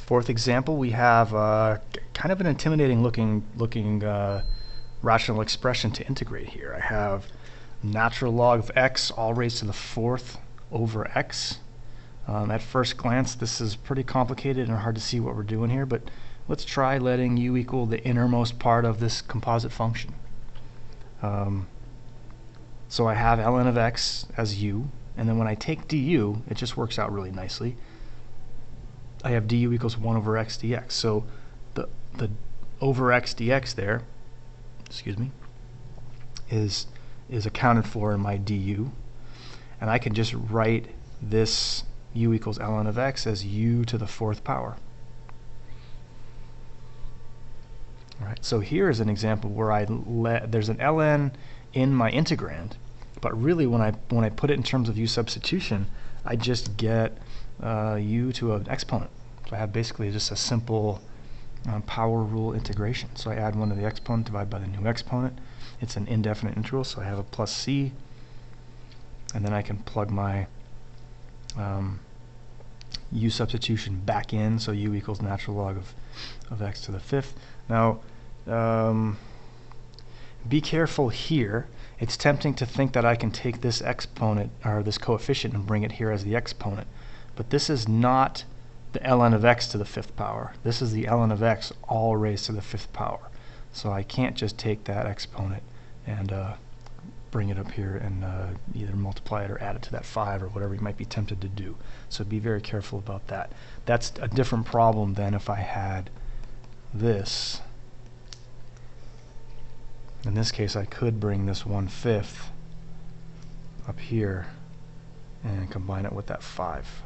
Fourth example, we have kind of an intimidating looking rational expression to integrate here. I have natural log of x all raised to the fourth over x. At first glance, this is pretty complicated and hard to see what we're doing here, but let's try letting u equal the innermost part of this composite function. So I have ln of x as u, and then when I take du, it just works out really nicely. I have du equals 1 over x dx. So the over x dx there, excuse me, is accounted for in my du, and I can just write this u equals ln of x as u to the fourth power. All right, so here is an example where there's an ln in my integrand, but really when I put it in terms of u substitution, I just get u to an exponent. So I have basically just a simple power rule integration. So I add 1 to the exponent, divide by the new exponent. It's an indefinite integral, so I have a plus c, and then I can plug my u substitution back in, so u equals natural log of x to the fifth. Now, be careful here. It's tempting to think that I can take this exponent, or this coefficient, and bring it here as the exponent. But this is not the ln of x to the fifth power. This is the ln of x all raised to the fifth power. So I can't just take that exponent and bring it up here and either multiply it or add it to that 5 or whatever you might be tempted to do. So be very careful about that. That's a different problem than if I had this. In this case, I could bring this 1/5 up here and combine it with that 5.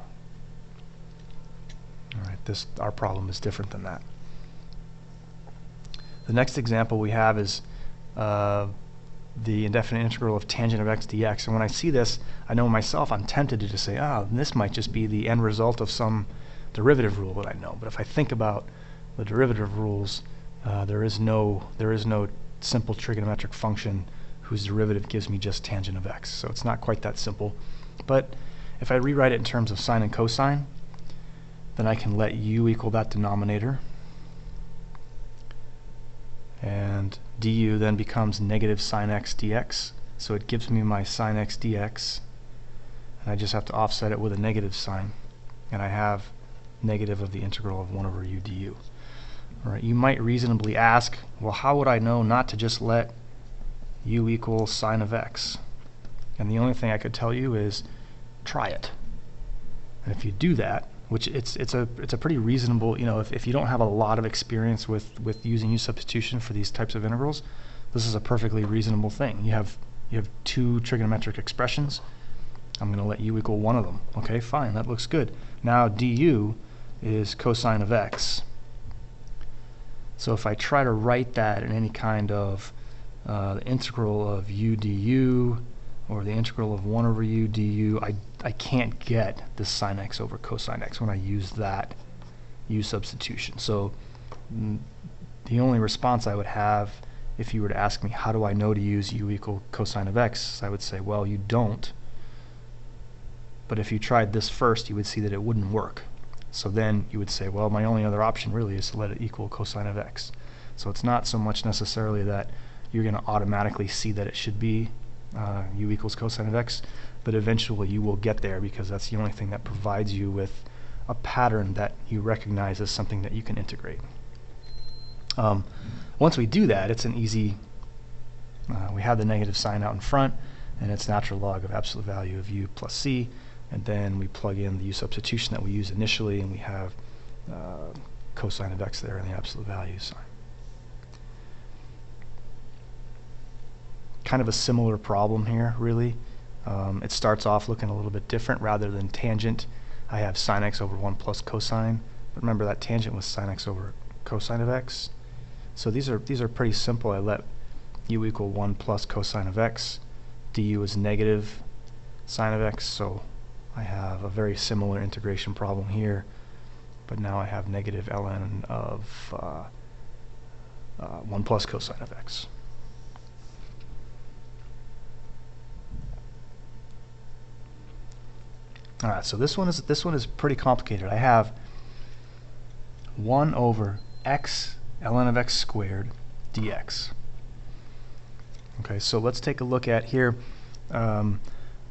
All right, our problem is different than that. The next example we have is the indefinite integral of tangent of x dx. And when I see this, I know myself I'm tempted to just say, this might just be the end result of some derivative rule that I know. But if I think about the derivative rules, there is no simple trigonometric function whose derivative gives me just tangent of x. So it's not quite that simple. But if I rewrite it in terms of sine and cosine, then I can let u equal that denominator, and du then becomes negative sine x dx. So it gives me my sine x dx, and I just have to offset it with a negative sign, and I have negative of the integral of 1 over u du. All right, you might reasonably ask, well, how would I know not to just let u equal sine of x? And the only thing I could tell you is try it. And if you do that, which it's a pretty reasonable, if you don't have a lot of experience with using u substitution for these types of integrals, this is a perfectly reasonable thing. You have two trigonometric expressions. I'm going to let u equal one of them. Okay, fine, that looks good. Now du is cosine of x. So if I try to write that in any kind of the integral of u du, or the integral of 1 over u du, I can't get this sine x over cosine x when I use that u substitution. So the only response I would have if you were to ask me, how do I know to use u equal cosine of x, I would say, well, you don't. But if you tried this first, you would see that it wouldn't work. So then you would say, well, my only other option really is to let it equal cosine of x. So it's not so much necessarily that you're going to automatically see that it should be u equals cosine of x, but eventually you will get there, because that's the only thing that provides you with a pattern that you recognize as something that you can integrate. Once we do that, it's an easy, we have the negative sign out in front, and it's natural log of absolute value of u plus c, and then we plug in the u substitution that we used initially, and we have cosine of x there in the absolute value sign. Kind of a similar problem here, really. It starts off looking a little bit different. Rather than tangent, I have sine x over 1 plus cosine. But remember, that tangent was sine x over cosine of x. So these are pretty simple. I let u equal 1 plus cosine of x. Du is negative sine of x, so I have a very similar integration problem here. But now I have negative ln of 1 plus cosine of x. All right, so this one is pretty complicated. I have 1 over x ln of x squared dx. Okay, so let's take a look at here. I'm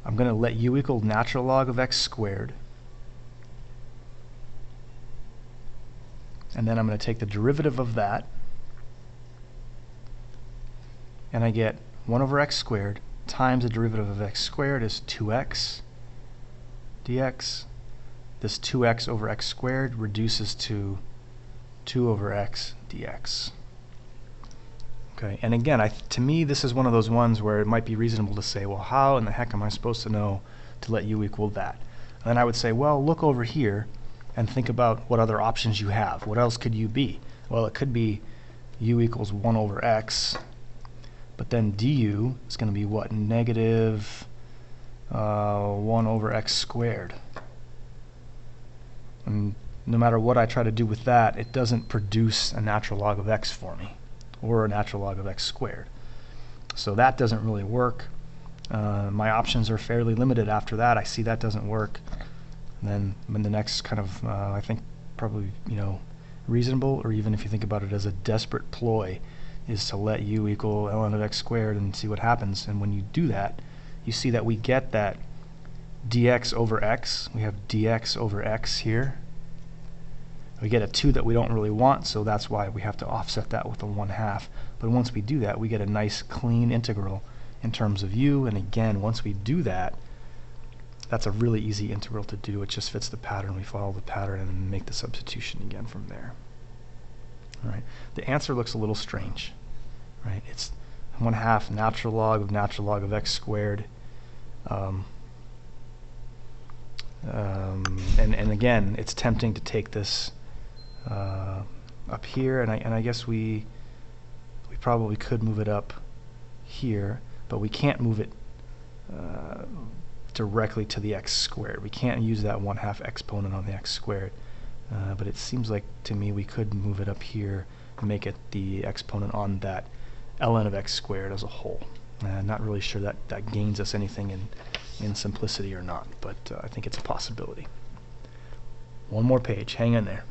going to let u equal natural log of x squared. And then I'm going to take the derivative of that. And I get 1 over x squared times the derivative of x squared is 2x dx. This 2x over x squared reduces to 2 over x dx. Okay, and again, to me this is one of those ones where it might be reasonable to say, well, how in the heck am I supposed to know to let u equal that? And then I would say, well, look over here and think about what other options you have. What else could u be? Well, it could be u equals 1 over x, but then du is going to be what? Negative 1 over x squared. And no matter what I try to do with that, it doesn't produce a natural log of x for me, or a natural log of x squared. So that doesn't really work. My options are fairly limited after that. I see that doesn't work. And then in the next kind of, I think probably, reasonable, or even if you think about it as a desperate ploy, is to let u equal ln of x squared and see what happens. And when you do that, you see that we get that dx over x. We have dx over x here. We get a 2 that we don't really want, so that's why we have to offset that with a 1/2. But once we do that, we get a nice clean integral in terms of u. And again, once we do that, that's a really easy integral to do. It just fits the pattern. We follow the pattern and then make the substitution again from there. All right. The answer looks a little strange, right? It's 1/2 natural log of x squared. And again, it's tempting to take this up here, and I guess we probably could move it up here, but we can't move it directly to the x squared. We can't use that 1/2 exponent on the x squared, but it seems like to me we could move it up here and make it the exponent on that ln of x squared as a whole. Not really sure that gains us anything in simplicity or not, but I think it's a possibility. One more page, hang in there.